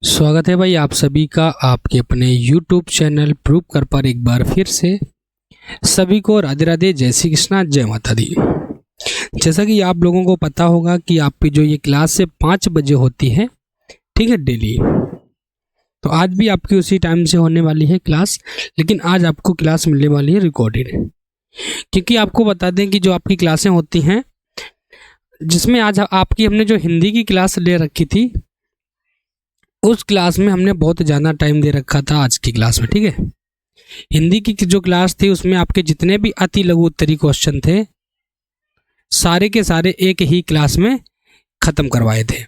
स्वागत है भाई आप सभी का आपके अपने YouTube चैनल प्रूव कर पर एक बार फिर से सभी को राधे राधे, जय श्री कृष्णा, जय माता दी। जैसा कि आप लोगों को पता होगा कि आपकी जो ये क्लास से 5 बजे होती है, ठीक है, डेली। तो आज भी आपकी उसी टाइम से होने वाली है क्लास, लेकिन आज आपको क्लास मिलने वाली है रिकॉर्डेड। क्योंकि आपको बता दें कि जो आपकी क्लासें होती हैं, जिसमें आज आपकी हमने जो हिंदी की क्लास ले रखी थी, उस क्लास में हमने बहुत ज़्यादा टाइम दे रखा था आज की क्लास में, ठीक है। हिंदी की जो क्लास थी उसमें आपके जितने भी अति लघु उत्तरी क्वेश्चन थे, सारे के सारे एक ही क्लास में ख़त्म करवाए थे,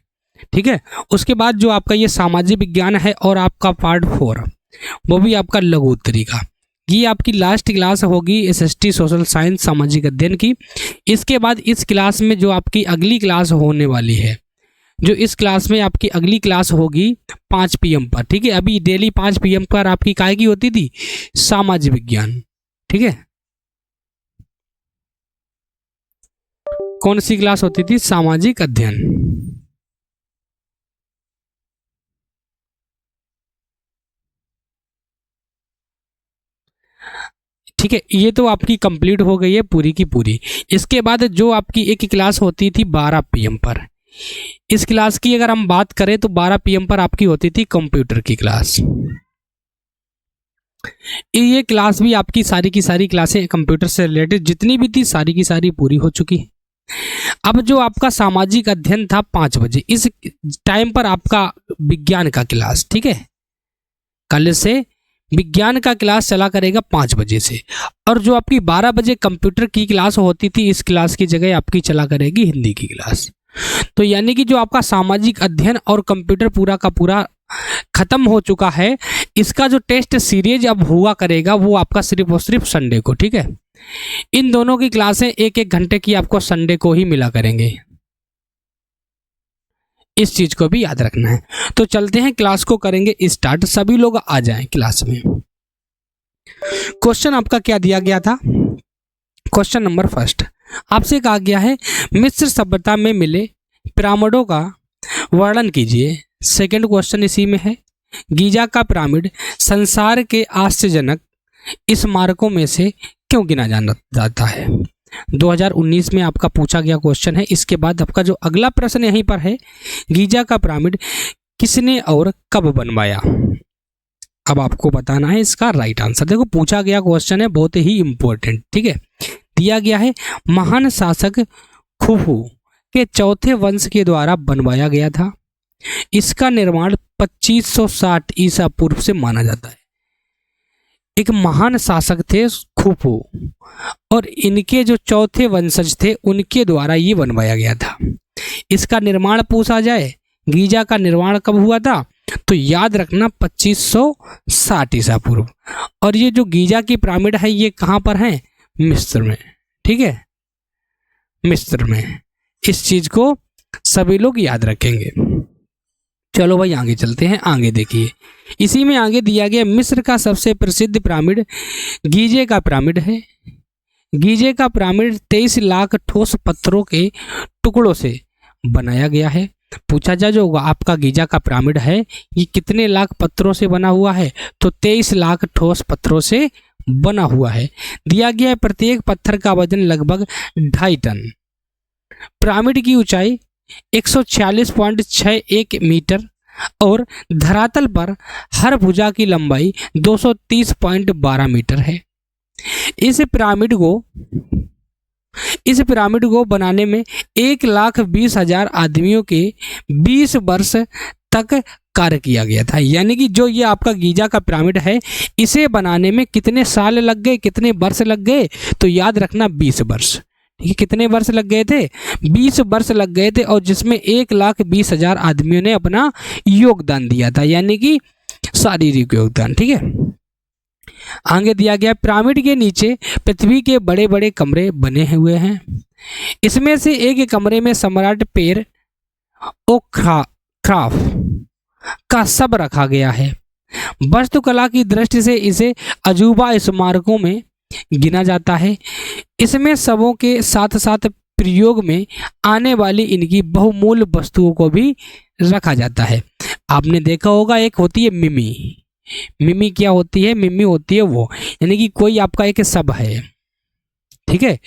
ठीक है। उसके बाद जो आपका ये सामाजिक विज्ञान है और आपका पार्ट 4, वो भी आपका लघु उत्तरी का, ये आपकी लास्ट क्लास होगी SST सोशल साइंस सामाजिक अध्ययन की। इसके बाद इस क्लास में जो आपकी अगली क्लास होने वाली है, जो इस क्लास में आपकी अगली क्लास होगी 5 PM पर, ठीक है। अभी डेली 5 PM पर आपकी काय की होती थी, सामाजिक विज्ञान, ठीक है। कौन सी क्लास होती थी? सामाजिक अध्ययन, ठीक है। ये तो आपकी कंप्लीट हो गई है पूरी की पूरी। इसके बाद जो आपकी एक क्लास होती थी 12 PM पर, इस क्लास की अगर हम बात करें तो 12 PM पर आपकी होती थी कंप्यूटर की क्लास। ये क्लास भी आपकी सारी की सारी क्लासें कंप्यूटर से रिलेटेड जितनी भी थी, सारी की सारी पूरी हो चुकी है। अब जो आपका सामाजिक अध्ययन था 5 बजे, इस टाइम पर आपका विज्ञान का क्लास, ठीक है, कल से विज्ञान का क्लास चला करेगा 5 बजे से। और जो आपकी 12 बजे कंप्यूटर की क्लास होती थी, इस क्लास की जगह आपकी चला करेगी हिंदी की क्लास। तो यानी कि जो आपका सामाजिक अध्ययन और कंप्यूटर पूरा का पूरा खत्म हो चुका है। इसका जो टेस्ट सीरीज अब हुआ करेगा वो आपका सिर्फ और सिर्फ संडे को, ठीक है। इन दोनों की क्लासें 1-1 घंटे की आपको संडे को ही मिला करेंगे, इस चीज को भी याद रखना है। तो चलते हैं, क्लास को करेंगे स्टार्ट। सभी लोग आ जाएं क्लास में। क्वेश्चन आपका क्या दिया गया था? क्वेश्चन नंबर फर्स्ट आपसे कहा गया है मिस्र सभ्यता में मिले पिरामिडों का वर्णन कीजिए। सेकंड क्वेश्चन इसी में है, गीजा का पिरामिड संसार के आश्चर्यजनक स्मारकों में से क्यों गिना जाता है? 2019 में आपका पूछा गया क्वेश्चन है। इसके बाद आपका जो अगला प्रश्न यहीं पर है, गीजा का पिरामिड किसने और कब बनवाया? अब आपको बताना है इसका राइट आंसर। देखो, पूछा गया क्वेश्चन है बहुत ही इंपॉर्टेंट, ठीक है। दिया गया है महान शासक खुफू के चौथे वंश के द्वारा बनवाया गया था। इसका निर्माण 2560 ईसा पूर्व से माना जाता है। एक महान शासक थे खुफू, और इनके जो चौथे वंशज थे उनके द्वारा ये बनवाया गया था। इसका निर्माण पूछा जाए, गीजा का निर्माण कब हुआ था, तो याद रखना 2560 ईसा पूर्व। और ये जो गीजा की पिरामिड है ये कहाँ पर है? मिस्र में, ठीक है, मिस्र में। इस चीज को सभी लोग याद रखेंगे। चलो भाई आगे चलते हैं। आगे देखिए, इसी में आगे दिया गया मिस्र का सबसे प्रसिद्ध पिरामिड गीजे का पिरामिड है। गीजे का पिरामिड 23 लाख ठोस पत्थरों के टुकड़ों से बनाया गया है। पूछा जाए जो आपका गीजा का पिरामिड है ये कितने लाख पत्थरों से बना हुआ है, तो 23 लाख ठोस पत्थरों से बना हुआ है। दिया गया है प्रत्येक पत्थर का वजन लगभग 2.5 टन। पिरामिड की ऊंचाई 146.61 मीटर और धरातल पर हर भुजा की लंबाई 230.12 मीटर है। इस पिरामिड को बनाने में 1,20,000 आदमियों के 20 वर्ष तक कार्य किया गया था। यानी कि जो ये आपका गीजा का पिरामिड है, इसे बनाने में कितने साल लग गए, कितने वर्ष लग गए, तो याद रखना 20 वर्ष। ठीक है, कितने वर्ष लग गए थे? 20 वर्ष लग गए थे, और जिसमें 1,20,000 आदमियों ने अपना योगदान दिया था, यानी कि शारीरिक योगदान, ठीक है। आगे दिया गया पिरामिड के नीचे पृथ्वी के बड़े बड़े कमरे बने हुए हैं। इसमें से एक कमरे में सम्राट पेर ओख्राफ का शव रखा गया है। वास्तुकला की दृष्टि से इसे अजूबा स्मारकों में गिना जाता है। इसमें शवों के साथ साथ प्रयोग में आने वाली इनकी बहुमूल्य वस्तुओं को भी रखा जाता है। आपने देखा होगा एक होती है मिमी। मिमी क्या होती है? मिमी होती है वो, यानी कि कोई आपका एक सब है, ठीक है,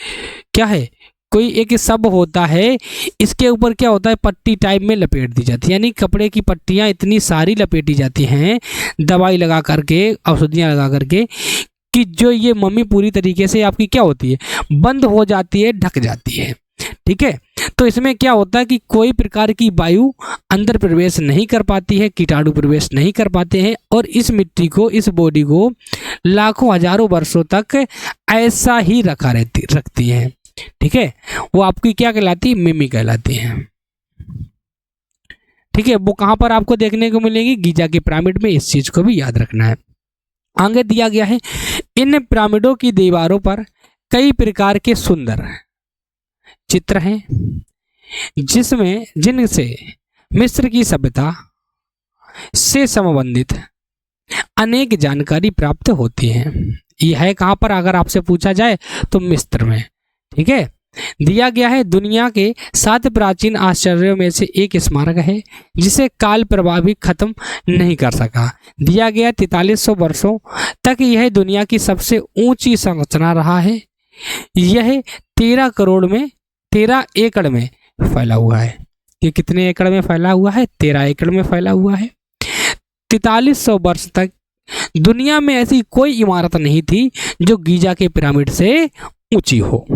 क्या है, कोई एक सब होता है, इसके ऊपर क्या होता है, पट्टी टाइप में लपेट दी जाती है, यानी कपड़े की पट्टियां इतनी सारी लपेटी जाती हैं दवाई लगा करके, औषधियां लगा करके, कि जो ये मम्मी पूरी तरीके से आपकी क्या होती है, बंद हो जाती है, ढक जाती है, ठीक है। तो इसमें क्या होता है कि कोई प्रकार की वायु अंदर प्रवेश नहीं कर पाती है, कीटाणु प्रवेश नहीं कर पाते हैं, और इस मिट्टी को, इस बॉडी को लाखों हजारों वर्षों तक ऐसा ही रखती है, ठीक है। वो आपकी क्या कहलाती है? मिमी कहलाती है, ठीक है। वो कहाँ पर आपको देखने को मिलेगी? गीजा के पिरामिड में। इस चीज को भी याद रखना है। आगे दिया गया है, इन पिरामिडों की दीवारों पर कई प्रकार के सुंदर चित्र हैं, जिनसे मिस्र की सभ्यता से संबंधित अनेक जानकारी प्राप्त होती है। यह है कहाँ पर? अगर आपसे पूछा जाए तो मिस्र में, ठीक है। दिया गया है, दुनिया के 7 प्राचीन आश्चर्यों में से एक स्मारक है जिसे काल प्रवाह भी खत्म नहीं कर सका। दिया गया 4300 वर्षों तक यह दुनिया की सबसे ऊंची संरचना रहा है। यह 13 एकड़ में फैला हुआ है। ये कितने एकड़ में फैला हुआ है? 13 एकड़ में फैला हुआ है। 4300 वर्ष तक दुनिया में ऐसी कोई इमारत नहीं थी जो गीजा के पिरामिड से ऊंची हो।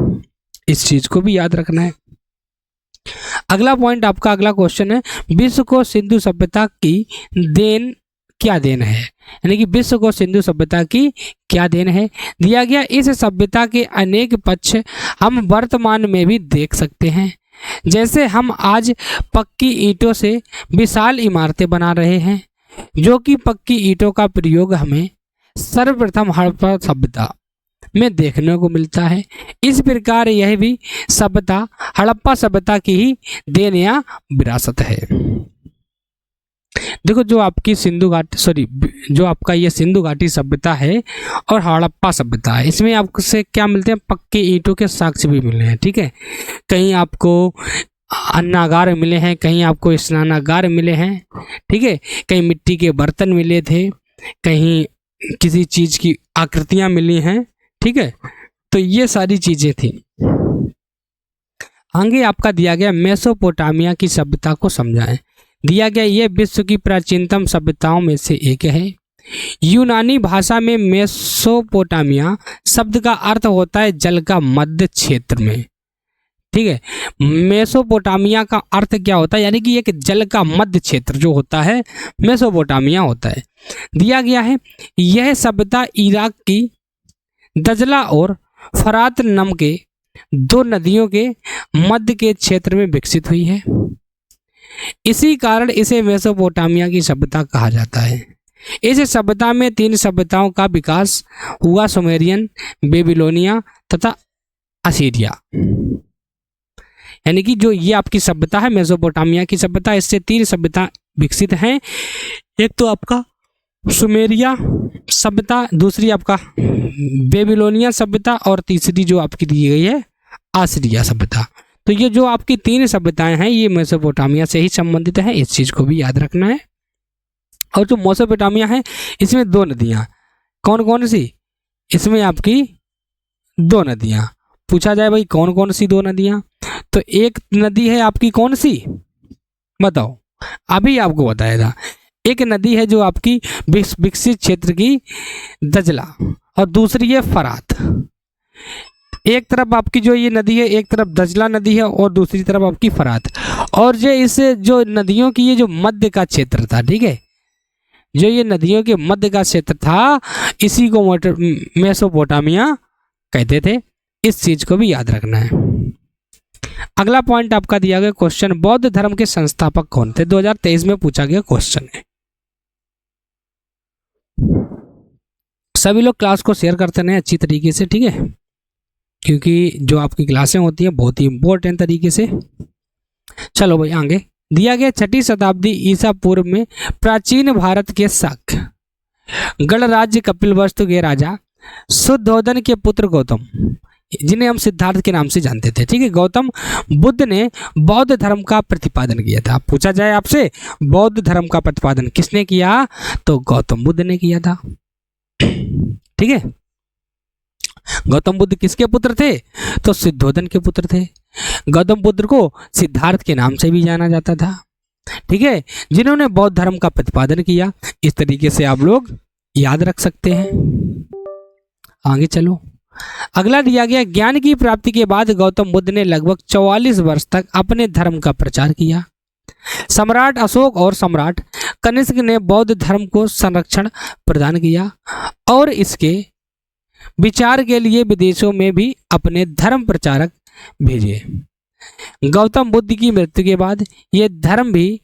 इस चीज को भी याद रखना है। अगला पॉइंट आपका, अगला क्वेश्चन है, विश्व को सिंधु सभ्यता की देन क्या देन है? यानी कि विश्व को सिंधु सभ्यता की क्या देन है? दिया गया, इस सभ्यता के अनेक पक्ष हम वर्तमान में भी देख सकते हैं। जैसे हम आज पक्की ईंटों से विशाल इमारतें बना रहे हैं, जो कि पक्की ईंटों का प्रयोग हमें सर्वप्रथम हड़प्पा सभ्यता में देखने को मिलता है। इस प्रकार यह भी सभ्यता हड़प्पा सभ्यता की ही देन या विरासत है। देखो, जो आपकी जो आपका ये सिंधु घाटी सभ्यता है और हड़प्पा सभ्यता है, इसमें आपसे क्या मिलते हैं? पक्के ईंटों के साक्ष्य भी मिले हैं, ठीक है। कहीं आपको अन्नागार मिले हैं, कहीं आपको स्नानागार मिले हैं, ठीक है, कहीं मिट्टी के बर्तन मिले थे, कहीं किसी चीज की आकृतियां मिली हैं, ठीक है। तो ये सारी चीजें थी। आगे आपका दिया गया, मेसोपोटामिया की सभ्यता को समझाएं। दिया गया, यह विश्व की प्राचीनतम सभ्यताओं में से एक है। यूनानी भाषा में मेसोपोटामिया शब्द का अर्थ होता है जल का मध्य क्षेत्र में, ठीक है। मेसोपोटामिया का अर्थ क्या होता है? यानी कि एक जल का मध्य क्षेत्र जो होता है मेसोपोटामिया होता है। दिया गया है, यह सभ्यता इराक की दजला और फरात नाम के 2 नदियों के मध्य के क्षेत्र में विकसित हुई है। इसी कारण इसे मेसोपोटामिया की सभ्यता कहा जाता है। इस सभ्यता में 3 सभ्यताओं का विकास हुआ, सुमेरियन, बेबीलोनिया तथा असीरिया। यानी कि जो ये आपकी सभ्यता है मेसोपोटामिया की सभ्यता, इससे 3 सभ्यता विकसित हैं। एक तो आपका सुमेरिया सभ्यता, दूसरी आपका बेबीलोनिया सभ्यता, और तीसरी जो आपकी दी गई है आसीरिया सभ्यता। तो ये जो आपकी 3 सभ्यताएं हैं ये मेसोपोटामिया से ही संबंधित हैं। इस चीज को भी याद रखना है। और जो मेसोपोटामिया है इसमें 2 नदियां, कौन कौन सी? इसमें आपकी 2 नदियां। पूछा जाए भाई कौन कौन सी 2 नदियां, तो एक नदी है आपकी कौन सी? बताओ, अभी आपको बताया था। एक नदी है जो आपकी विकसित क्षेत्र की दजला, और दूसरी है फरात। एक तरफ आपकी जो ये नदी है, एक तरफ दजला नदी है और दूसरी तरफ आपकी फरात। और जो इस जो नदियों की ये जो मध्य का क्षेत्र था, ठीक है, जो ये नदियों के मध्य का क्षेत्र था, इसी को मेसोपोटामिया कहते थे। इस चीज को भी याद रखना है। अगला पॉइंट आपका दिया गया क्वेश्चन, बौद्ध धर्म के संस्थापक कौन थे? 2023 में पूछा गया क्वेश्चन है। सभी लोग क्लास को शेयर करते रहें अच्छी तरीके से, ठीक है, क्योंकि जो आपकी क्लासें होती हैं बहुत ही इंपॉर्टेंट तरीके से। चलो भाई आगे। दिया गया 6वीं शताब्दी ईसा पूर्व में प्राचीन भारत के शक गणराज्य कपिलवस्तु के राजा शुद्धोधन के पुत्र गौतम जिन्हें हम सिद्धार्थ के नाम से जानते थे। ठीक है, गौतम बुद्ध ने बौद्ध धर्म का प्रतिपादन किया था। पूछा जाए आपसे बौद्ध धर्म का प्रतिपादन किसने किया, तो गौतम बुद्ध ने किया था। ठीक है, गौतम बुद्ध किसके पुत्र थे, तो सिद्धोधन के पुत्र थे। गौतम बुद्ध को सिद्धार्थ के नाम से भी जाना जाता था। ठीक है, जिन्होंने बौद्ध धर्म का प्रतिपादन किया। इस तरीके से आप लोग याद रख सकते हैं। आगे चलो, अगला दिया गया, ज्ञान की प्राप्ति के बाद गौतम बुद्ध ने लगभग 44 वर्ष तक अपने धर्म का प्रचार किया। सम्राट अशोक और सम्राट कनिष्क ने बौद्ध धर्म को संरक्षण प्रदान किया और इसके विचार के लिए विदेशों में भी अपने धर्म प्रचारक भेजे। गौतम बुद्ध की मृत्यु के बाद यह धर्म भी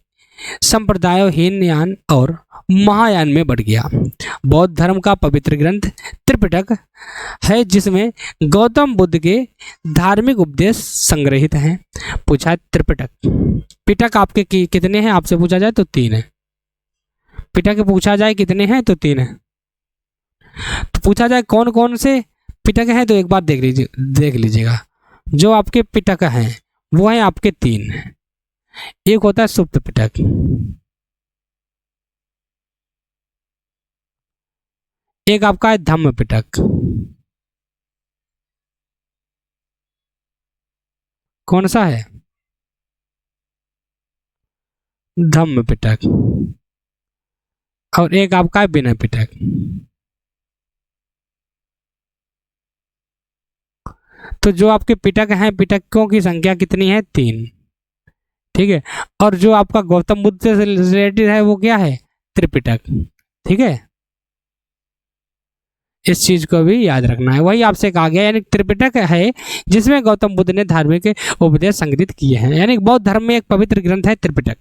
संप्रदायों हीनयान और महायान में बढ़ गया। बौद्ध धर्म का पवित्र ग्रंथ त्रिपिटक है, जिसमें गौतम बुद्ध के धार्मिक उपदेश संग्रहित हैं। पूछा है त्रिपिटक, पिटक आपके कितने हैं, आपसे पूछा जाए तो 3 है। पिटक पूछा जाए कितने हैं, तो 3 है। तो पूछा जाए कौन कौन से पिटक हैं, तो एक बार देख लीजिएगा। जो आपके पिटक हैं वो है आपके 3। एक होता है सुप्त पिटक, एक आपका है धम्म पिटक। कौन सा है, धम्म पिटक। और एक आपका है विनय पिटक। तो जो आपके पिटक हैं, पिटकों की संख्या कितनी है, 3। ठीक है, और जो आपका गौतम बुद्ध से रिलेटेड है वो क्या है, त्रिपिटक। ठीक है, इस चीज को भी याद रखना है। वही आपसे कहा गया, यानी त्रिपिटक है जिसमें गौतम बुद्ध ने धार्मिक उपदेश संग्रहित किए हैं। यानी बौद्ध धर्म में एक पवित्र ग्रंथ है त्रिपिटक,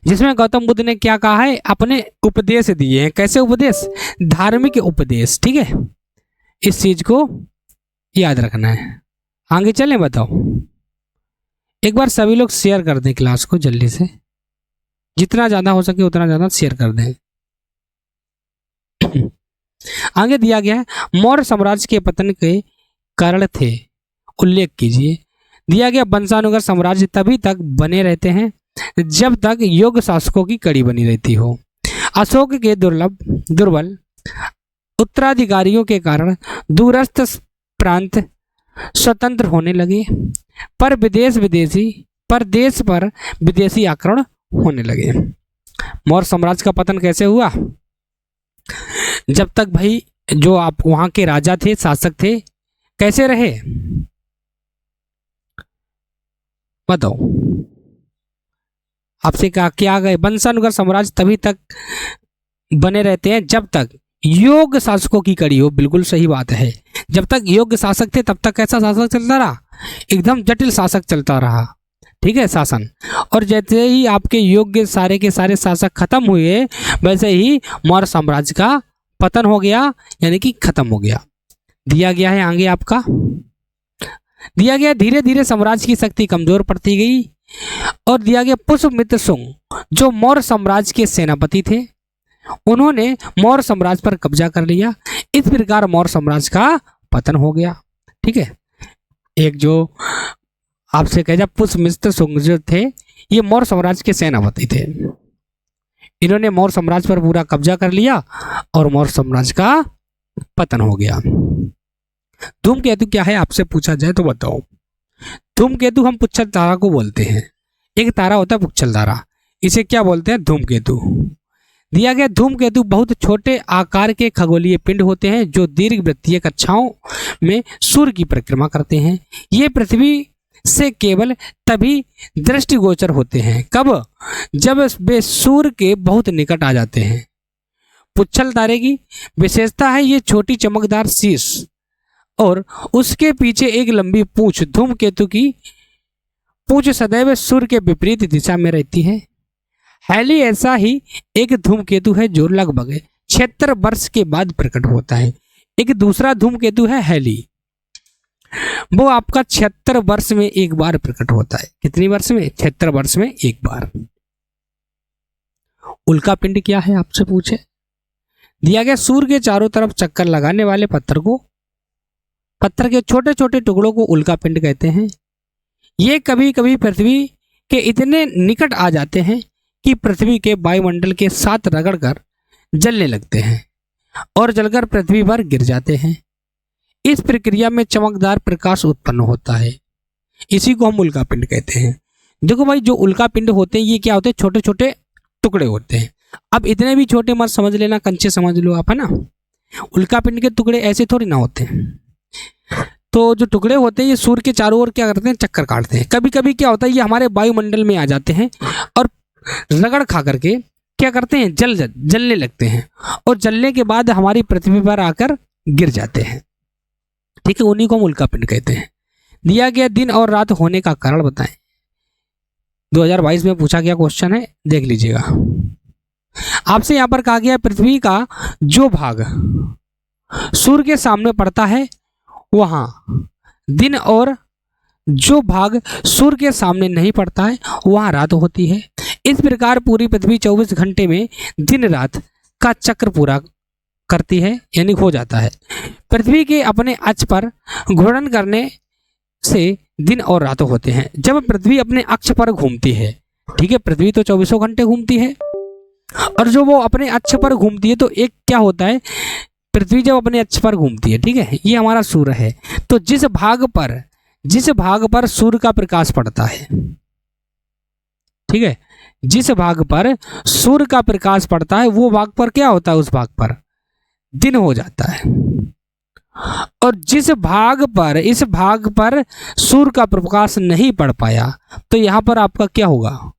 जिसमें गौतम बुद्ध ने क्या कहा है, अपने उपदेश दिए हैं। कैसे उपदेश, धार्मिक उपदेश। ठीक है, इस चीज को याद रखना है। आगे चलें, बताओ। एक बार सभी लोग शेयर कर दें क्लास को जल्दी से, जितना ज्यादा हो सके उतना ज्यादा शेयर कर दें। आगे दिया गया है, मौर्य साम्राज्य के पतन के कारण थे, उल्लेख कीजिए। दिया गया, वंशानुगत साम्राज्य तभी तक बने रहते हैं जब तक योग्य शासकों की कड़ी बनी रहती हो। अशोक के दुर्बल उत्तराधिकारियों के कारण दूरस्थ प्रांत स्वतंत्र होने लगे, पर देश पर विदेशी आक्रमण होने लगे। मौर्य साम्राज्य का पतन कैसे हुआ, जब तक भाई जो आप वहां के राजा थे, शासक थे, कैसे रहे, बताओ। आपसे कहा क्या गए, वंशानुगत साम्राज्य तभी तक बने रहते हैं जब तक योग्य शासकों की कड़ी हो। बिल्कुल सही बात है, जब तक योग्य शासक थे तब तक कैसा शासक चलता रहा, एकदम जटिल शासक चलता रहा। ठीक है, शासन। और जैसे ही आपके योग्य सारे के सारे शासक खत्म हुए, वैसे ही मौर्य साम्राज्य का पतन हो गया, यानी कि खत्म हो गया। दिया गया है आगे आपका, दिया गया धीरे धीरे साम्राज्य की शक्ति कमजोर पड़ती गई। और दिया गया, पुष्यमित्र शुंग जो मौर्य साम्राज्य के सेनापति थे, उन्होंने मौर्य साम्राज्य पर कब्जा कर लिया। इस प्रकार मौर्य साम्राज्य का पतन हो गया। ठीक है, एक जो आपसे कह जाए, पुष्यमित्र शुंग जो थे, ये मौर्य साम्राज्य के सेनापति थे। इन्होंने मौर्य साम्राज्य पर पूरा कब्जा कर लिया और मौर्य साम्राज्य का पतन हो गया। धूमकेतु क्या है, आपसे पूछा जाए तो बताओ। धूमकेतु हम पुच्छल तारा को बोलते हैं। एक तारा होता है पुच्छल तारा, इसे क्या बोलते हैं, धूमकेतु। दिया गया, धूमकेतु बहुत छोटे आकार के खगोलीय पिंड होते हैं जो दीर्घवृत्तीय कक्षाओं में सूर्य की परिक्रमा करते हैं। ये पृथ्वी से केवल तभी दृष्टिगोचर होते हैं, कब, जब वे सूर्य के बहुत निकट आ जाते हैं। पुच्छल तारे की विशेषता है ये छोटी चमकदार शीश और उसके पीछे एक लंबी पूंछ। धूमकेतु की पूंछ सदैव सूर्य के विपरीत दिशा में रहती है। हैली ऐसा ही एक धूमकेतु है जो लगभग 76 वर्ष के बाद प्रकट होता है। एक दूसरा धूमकेतु है हैली, वो आपका 76 वर्ष में एक बार प्रकट होता है। कितनी वर्ष में, 76 वर्ष में एक बार। उल्का पिंड क्या है, आपसे पूछे। दिया गया, सूर्य के चारों तरफ चक्कर लगाने वाले पत्थर को पत्थर के छोटे छोटे टुकड़ों को उल्का पिंड कहते हैं। ये कभी कभी पृथ्वी के इतने निकट आ जाते हैं कि पृथ्वी के वायुमंडल के साथ रगड़कर जलने लगते हैं और जलकर पृथ्वी पर गिर जाते हैं। इस प्रक्रिया में चमकदार प्रकाश उत्पन्न होता है, इसी को हम उल्का पिंड कहते हैं। देखो भाई, जो उल्का पिंड होते हैं ये क्या होते हैं, छोटे छोटे टुकड़े होते हैं। अब इतने भी छोटे मत समझ लेना, कंचे समझ लो आप, है ना। उल्का पिंड के टुकड़े ऐसे थोड़ी ना होते हैं। तो जो टुकड़े होते हैं ये सूर्य के चारों ओर क्या करते हैं, चक्कर काटते हैं। कभी कभी क्या होता है, ये हमारे वायुमंडल में आ जाते हैं और रगड़ खा करके क्या करते हैं, जलने लगते हैं और जलने के बाद हमारी पृथ्वी पर आकर गिर जाते हैं। ठीक है, उन्हीं को हम उल्का पिंड कहते हैं। दिया गया दिन और रात होने का कारण बताएं। 2022 में पूछा गया क्वेश्चन है, देख लीजिएगा। आपसे यहां पर कहा गया पृथ्वी का जो भाग सूर्य के सामने पड़ता है वहां दिन, और जो भाग सूर्य के सामने नहीं पड़ता है वहां रात होती है। इस प्रकार पूरी पृथ्वी 24 घंटे में दिन रात का चक्र पूरा करती है, यानी हो जाता है। पृथ्वी के अपने अक्ष पर घूर्णन करने से दिन और रात होते हैं। जब पृथ्वी अपने अक्ष पर घूमती है, ठीक है, पृथ्वी तो 24 घंटे घूमती है, और जो वो अपने अक्ष पर घूमती है तो एक क्या होता है, पृथ्वी जब अपने अक्ष पर घूमती है, ठीक है, ये हमारा सूर्य है, तो जिस भाग पर सूर्य का प्रकाश पड़ता है, ठीक है, जिस भाग पर सूर्य का प्रकाश पड़ता है वो भाग पर क्या होता है, उस भाग पर दिन हो जाता है। और जिस भाग पर, इस भाग पर सूर्य का प्रकाश नहीं पड़ पाया तो यहां पर आपका क्या होगा,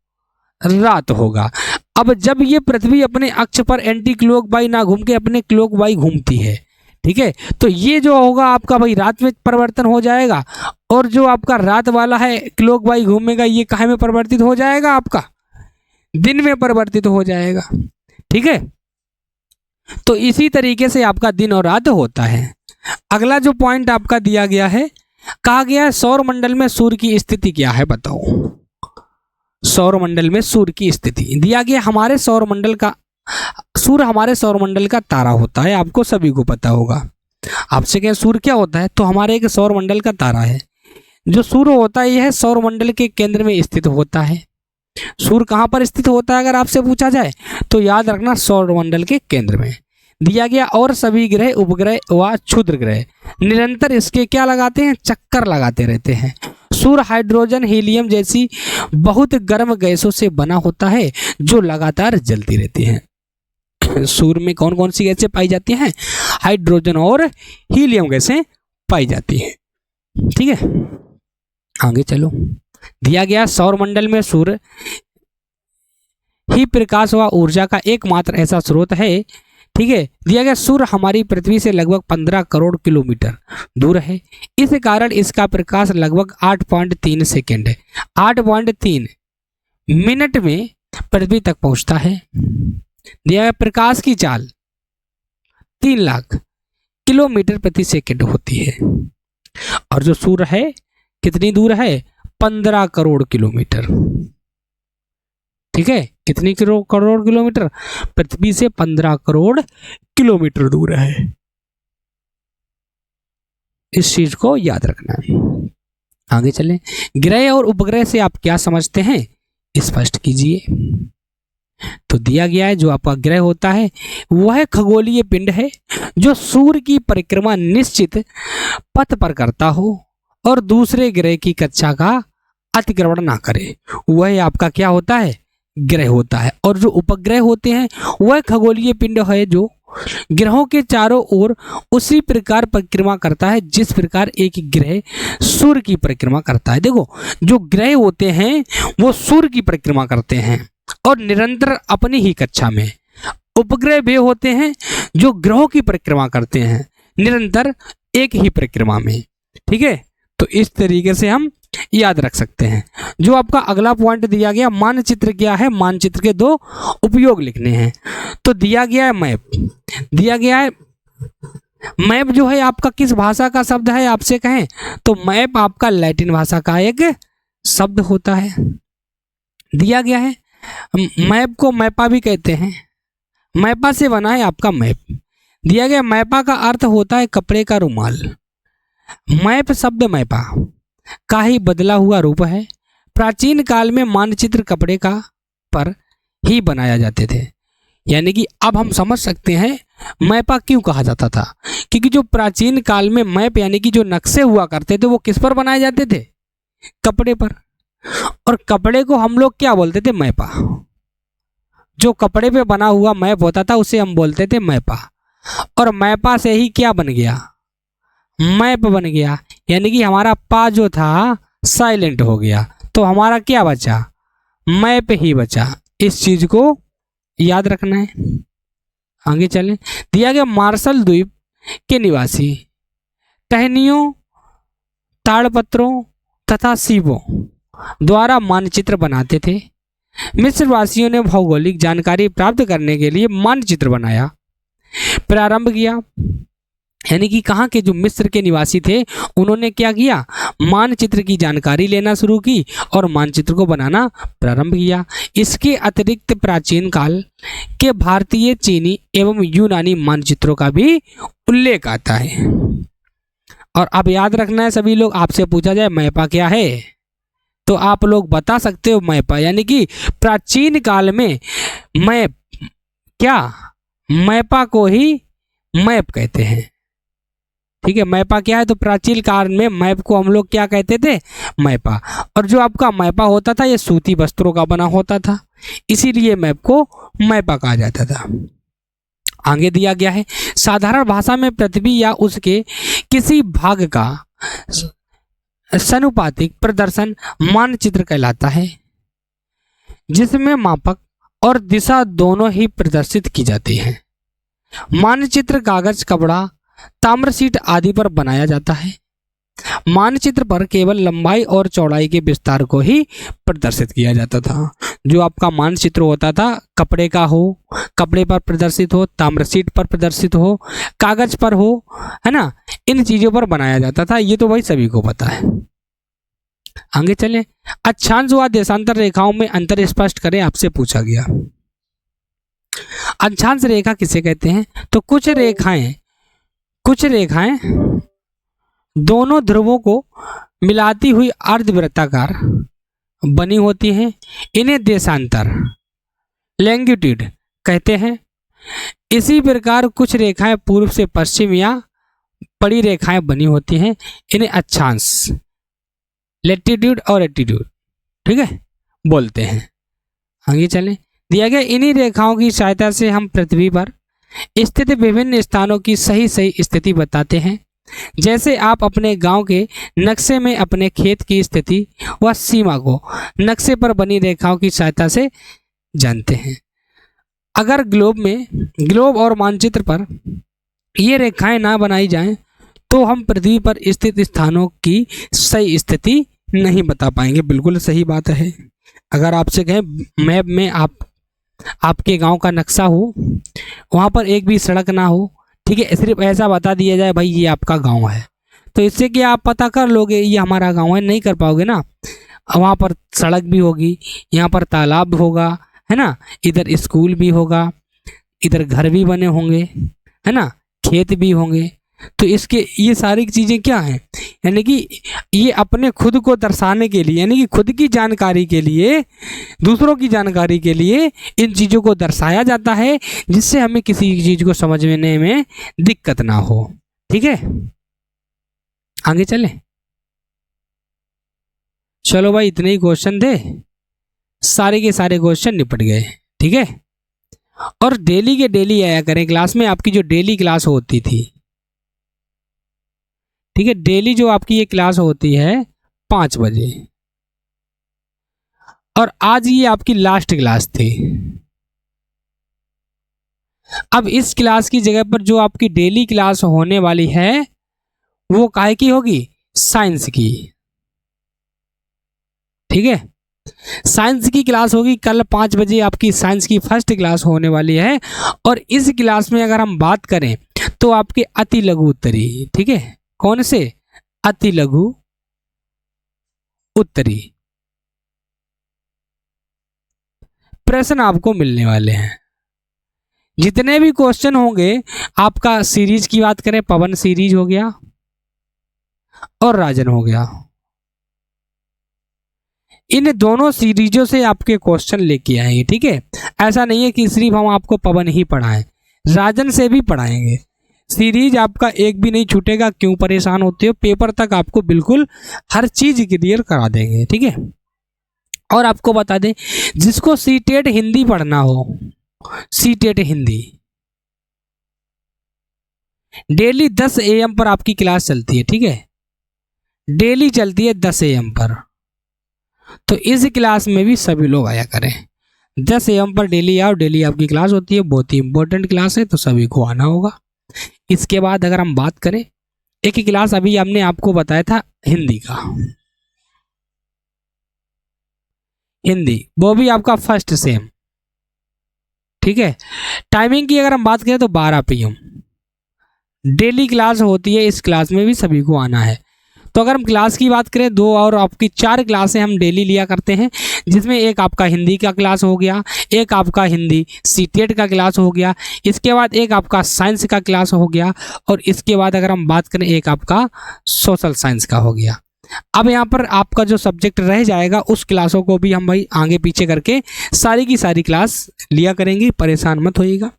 रात होगा। अब जब ये पृथ्वी अपने अक्ष पर एंटी क्लॉकवाइज ना घूम के अपने क्लॉकवाइज घूमती है, ठीक है, तो ये जो होगा आपका भाई रात में परिवर्तन हो जाएगा, और जो आपका रात वाला है क्लॉकवाइज घूमेगा ये काहे में परिवर्तित हो जाएगा, आपका दिन में परिवर्तित हो जाएगा। ठीक है, तो इसी तरीके से आपका दिन और रात होता है। अगला जो पॉइंट आपका दिया गया है, कहा गया है सौर मंडल में सूर्य की स्थिति क्या है, बताओ। सौर मंडल में सूर्य की स्थिति दिया गया, हमारे सौर मंडल का सूर्य हमारे सौर मंडल का तारा होता है, आपको सभी को पता होगा। आपसे कहें सूर्य क्या होता है, तो हमारे एक सौर मंडल का तारा है। जो सूर्य होता है यह सौर मंडल के केंद्र में स्थित होता है। सूर्य कहाँ पर स्थित होता है अगर आपसे पूछा जाए तो याद रखना सौर मंडल के केंद्र में। दिया गया और सभी ग्रह, उपग्रह व क्षुद्र ग्रह निरंतर इसके क्या लगाते हैं, चक्कर लगाते रहते हैं। सूर्य हाइड्रोजन, हीलियम जैसी बहुत गर्म गैसों से बना होता है जो लगातार जलती रहती हैं। सूर्य में कौन कौन सी गैसें पाई जाती हैं, हाइड्रोजन और हीलियम गैसें पाई जाती हैं। ठीक है, आगे चलो। दिया गया सौर मंडल में सूर्य ही प्रकाश व ऊर्जा का एकमात्र ऐसा स्रोत है। ठीक है, दिया गया सूर्य हमारी पृथ्वी से लगभग 15 करोड़ किलोमीटर दूर है। इस कारण इसका प्रकाश लगभग 8.3 सेकेंड है, 8.3 मिनट में पृथ्वी तक पहुंचता है। दिया गया प्रकाश की चाल 3 लाख किलोमीटर प्रति सेकेंड होती है, और जो सूर्य है कितनी दूर है, 15 करोड़ किलोमीटर। ठीक है, कितनी करोड़ किलोमीटर, पृथ्वी से 15 करोड़ किलोमीटर दूर है। इस चीज को याद रखना है। आगे चलें। ग्रह और उपग्रह से आप क्या समझते हैं, स्पष्ट कीजिए। तो दिया गया है जो आपका ग्रह होता है वह खगोलीय पिंड है जो सूर्य की परिक्रमा निश्चित पथ पर करता हो और दूसरे ग्रह की कक्षा का अतिक्रमण ना करे, वह आपका क्या होता है, ग्रह होता है। और जो उपग्रह होते हैं वह खगोलीय पिंड है जो ग्रहों के चारों ओर उसी प्रकार परिक्रमा करता है जिस प्रकार एक ग्रह सूर्य की परिक्रमा करता है। देखो, जो ग्रह होते हैं वो सूर्य की परिक्रमा करते हैं और निरंतर अपनी ही कक्षा में। उपग्रह वे होते हैं जो ग्रहों की परिक्रमा करते हैं निरंतर एक ही परिक्रमा में। ठीक है, तो इस तरीके से हम याद रख सकते हैं। जो आपका अगला पॉइंट दिया गया, मानचित्र क्या है, मानचित्र के 2 उपयोग लिखने हैं। तो दिया गया है मैप। दिया गया है मैप जो है आपका किस भाषा का शब्द है, आपसे कहें तो मैप आपका लैटिन भाषा का एक शब्द होता है। दिया गया है मैप को मैपा भी कहते हैं, मैपा से बना है आपका मैप। दिया गया मैपा का अर्थ होता है कपड़े का रुमाल। मैप शब्द मैपा का ही बदला हुआ रूप है। प्राचीन काल में मानचित्र कपड़े का पर ही बनाया जाते थे। यानी कि अब हम समझ सकते हैं मैपा क्यों कहा जाता था, क्योंकि जो प्राचीन काल में मैप यानी कि जो नक्शे हुआ करते थे वो किस पर बनाए जाते थे, कपड़े पर। और कपड़े को हम लोग क्या बोलते थे, मैपा। जो कपड़े पे बना हुआ मैप होता था उसे हम बोलते थे मैपा। और मैपा से ही क्या बन गया, मैप बन गया। यानी कि हमारा पा जो था साइलेंट हो गया, तो हमारा क्या बचा, मैप ही बचा। इस चीज को याद रखना है। आगे चलें। दिया गया मार्शल द्वीप के निवासी टहनियों, ताड़पत्रों तथा सीपों द्वारा मानचित्र बनाते थे। मिस्र वासियों ने भौगोलिक जानकारी प्राप्त करने के लिए मानचित्र बनाया प्रारंभ किया। यानी कि कहाँ के जो मिस्र के निवासी थे उन्होंने क्या किया, मानचित्र की जानकारी लेना शुरू की और मानचित्र को बनाना प्रारंभ किया। इसके अतिरिक्त प्राचीन काल के भारतीय, चीनी एवं यूनानी मानचित्रों का भी उल्लेख आता है। और अब याद रखना है सभी लोग, आपसे पूछा जाए मैपा क्या है तो आप लोग बता सकते हो मैपा यानी कि प्राचीन काल में मैप, क्या मैपा को ही मैप कहते हैं। ठीक है, मैपा क्या है, तो प्राचीन काल में मैप को हम लोग क्या कहते थे, मैपा। और जो आपका मैपा होता था ये सूती वस्त्रों का बना होता था, इसीलिए मैप को मैपा कहा जाता था। आगे दिया गया है, साधारण भाषा में पृथ्वी या उसके किसी भाग का समानुपातिक प्रदर्शन मानचित्र कहलाता है, जिसमें मापक और दिशा दोनों ही प्रदर्शित की जाती है। मानचित्र कागज, कपड़ा, ताम्रशीट आदि पर बनाया जाता है। मानचित्र पर केवल लंबाई और चौड़ाई के विस्तार को ही प्रदर्शित किया जाता था। जो आपका मानचित्र होता था कपड़े का हो, कपड़े पर प्रदर्शित हो, ताम्रशीट पर प्रदर्शित हो, कागज पर हो, है ना, इन चीजों पर बनाया जाता था। ये तो भाई सभी को पता है। आगे चलें। अक्षांश व देशांतर रेखाओं में अंतर स्पष्ट करें, आपसे पूछा गया। अक्षांश रेखा किसे कहते हैं, तो कुछ रेखाएं दोनों ध्रुवों को मिलाती हुई अर्धवृत्ताकार बनी होती हैं। इन्हें देशांतर, लैंगिट्यूड कहते हैं। इसी प्रकार कुछ रेखाएं पूर्व से पश्चिम या बड़ी रेखाएं बनी होती हैं, इन्हें अक्षांश, लैटिट्यूड और एटीट्यूड, ठीक है, बोलते हैं। आगे चलें। दिया गया, इन्हीं रेखाओं की सहायता से हम पृथ्वी पर स्थित विभिन्न स्थानों की सही स्थिति बताते हैं। जैसे आप अपने गांव के नक्शे में अपने खेत की स्थिति व सीमा को नक्शे पर बनी रेखाओं की सहायता से जानते हैं। अगर ग्लोब और मानचित्र पर ये रेखाएं ना बनाई जाएं तो हम पृथ्वी पर स्थित स्थानों की सही स्थिति नहीं बता पाएंगे। बिल्कुल सही बात है। अगर आपसे कहें मैप में आपके गांव का नक्शा हो, वहाँ पर एक भी सड़क ना हो, ठीक है, सिर्फ ऐसा बता दिया जाए भाई ये आपका गांव है, तो इससे क्या आप पता कर लोगे ये हमारा गांव है, नहीं कर पाओगे ना। वहाँ पर सड़क भी होगी, यहाँ पर तालाब होगा, है ना, इधर स्कूल भी होगा, इधर घर भी बने होंगे, है ना, खेत भी होंगे। तो इसके ये सारी चीज़ें क्या हैं, यानी कि ये अपने खुद को दर्शाने के लिए, यानी कि खुद की जानकारी के लिए, दूसरों की जानकारी के लिए इन चीज़ों को दर्शाया जाता है, जिससे हमें किसी चीज़ को समझने में दिक्कत ना हो। ठीक है, आगे चलें। चलो भाई, इतने ही क्वेश्चन थे, सारे के सारे क्वेश्चन निपट गए। ठीक है, और डेली के डेली आया करें क्लास में। आपकी जो डेली क्लास होती थी, ठीक है, डेली जो आपकी ये क्लास होती है 5 बजे, और आज ये आपकी लास्ट क्लास थी। अब इस क्लास की जगह पर जो आपकी डेली क्लास होने वाली है वो काहे की होगी, साइंस की। ठीक है, साइंस की क्लास होगी कल 5 बजे, आपकी साइंस की फर्स्ट क्लास होने वाली है। और इस क्लास में अगर हम बात करें तो आपके अति लघु उत्तरी, ठीक है, कौन से, अति लघु उत्तरी प्रश्न आपको मिलने वाले हैं। जितने भी क्वेश्चन होंगे, आपका सीरीज की बात करें, पवन सीरीज हो गया, और राजन हो गया। इन दोनों सीरीजों से आपके क्वेश्चन लेके आएंगे, ठीक है। ऐसा नहीं है कि सिर्फ हम आपको पवन ही पढ़ाएं, राजन से भी पढ़ाएंगे। सीरीज आपका एक भी नहीं छूटेगा। क्यों परेशान होते हो, पेपर तक आपको बिल्कुल हर चीज क्लियर करा देंगे, ठीक है। और आपको बता दें, जिसको सीटेट हिंदी पढ़ना हो, सीटेट हिंदी डेली 10 AM पर आपकी क्लास चलती है, ठीक है। डेली चलती है 10 AM पर। तो इस क्लास में भी सभी लोग आया करें। 10 AM पर डेली आओ, डेली आपकी क्लास होती है, बहुत ही इंपॉर्टेंट क्लास है, तो सभी को आना होगा। इसके बाद अगर हम बात करें, एक ही क्लास अभी हमने आपको बताया था हिंदी का, हिंदी वो भी आपका फर्स्ट सेम, ठीक है। टाइमिंग की अगर हम बात करें तो 12 PM डेली क्लास होती है। इस क्लास में भी सभी को आना है। तो अगर हम क्लास की बात करें, 2 और आपकी 4 क्लासें हम डेली लिया करते हैं, जिसमें एक आपका हिंदी का क्लास हो गया, एक आपका हिंदी सीटेट का क्लास हो गया, इसके बाद एक आपका साइंस का क्लास हो गया, और इसके बाद अगर हम बात करें एक आपका सोशल साइंस का हो गया। अब यहाँ पर आपका जो सब्जेक्ट रह जाएगा, उस क्लासों को भी हम भाई आगे पीछे करके सारी की सारी क्लास लिया करेंगे, परेशान मत होइएगा।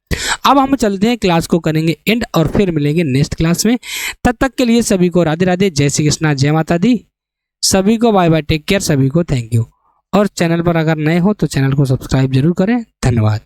अब हम चलते हैं, क्लास को करेंगे एंड और फिर मिलेंगे नेक्स्ट क्लास में। तब तक के लिए सभी को राधे राधे, जय श्री कृष्णा, जय माता दी। सभी को बाय बाय, टेक केयर, सभी को थैंक यू। और चैनल पर अगर नए हो तो चैनल को सब्सक्राइब जरूर करें। धन्यवाद।